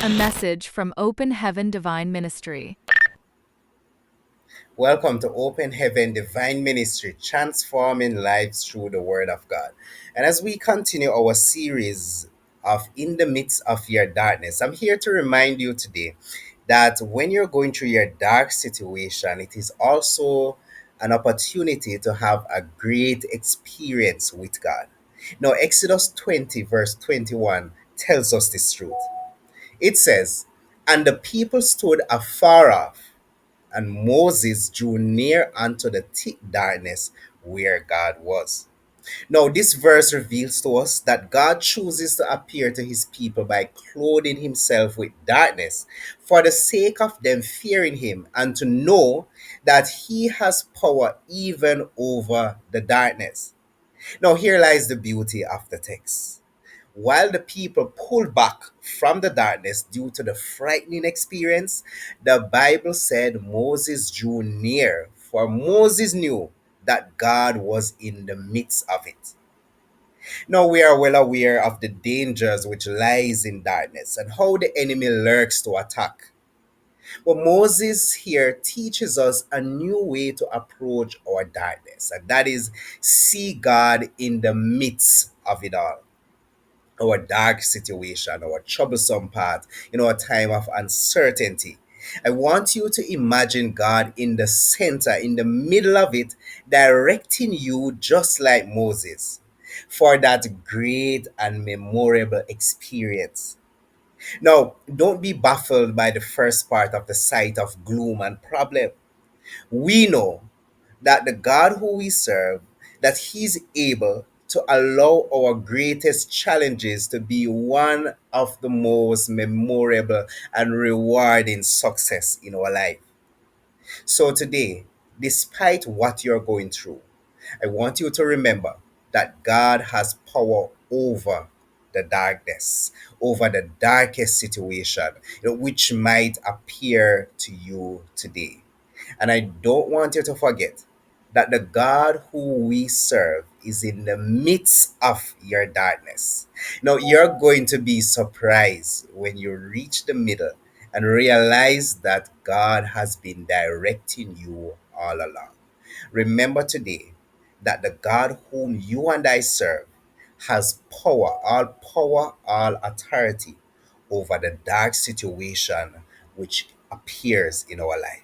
A message from Open Heaven Divine Ministry. Welcome to Open Heaven Divine Ministry, transforming lives through the Word of God. And as we continue our series of In the Midst of Your Darkness, I'm here to remind you today that when you're going through your dark situation, it is also an opportunity to have a great experience with God. Now, Exodus 20, verse 21 tells us this truth. It says, "And the people stood afar off, and Moses drew near unto the thick darkness where God was." Now, this verse reveals to us that God chooses to appear to his people by clothing himself with darkness for the sake of them fearing him and to know that he has power even over the darkness. Now, here lies the beauty of the text. While the people pulled back from the darkness due to the frightening experience, the Bible said Moses drew near, for Moses knew that God was in the midst of it. Now we are well aware of the dangers which lies in darkness and how the enemy lurks to attack. But Moses here teaches us a new way to approach our darkness, and that is see God in the midst of it all, our dark situation, our troublesome path, in our time of uncertainty. I want you to imagine God in the center, in the middle of it, directing you just like Moses for that great and memorable experience. Now, don't be baffled by the first part of the sight of gloom and problem. We know that the God who we serve, that he's able to allow our greatest challenges to be one of the most memorable and rewarding success in our life. So today, despite what you're going through, I want you to remember that God has power over the darkness, over the darkest situation, which might appear to you today. And I don't want you to forget that the God who we serve is in the midst of your darkness. Now, you're going to be surprised when you reach the middle and realize that God has been directing you all along. Remember today that the God whom you and I serve has power, all authority over the dark situation which appears in our life.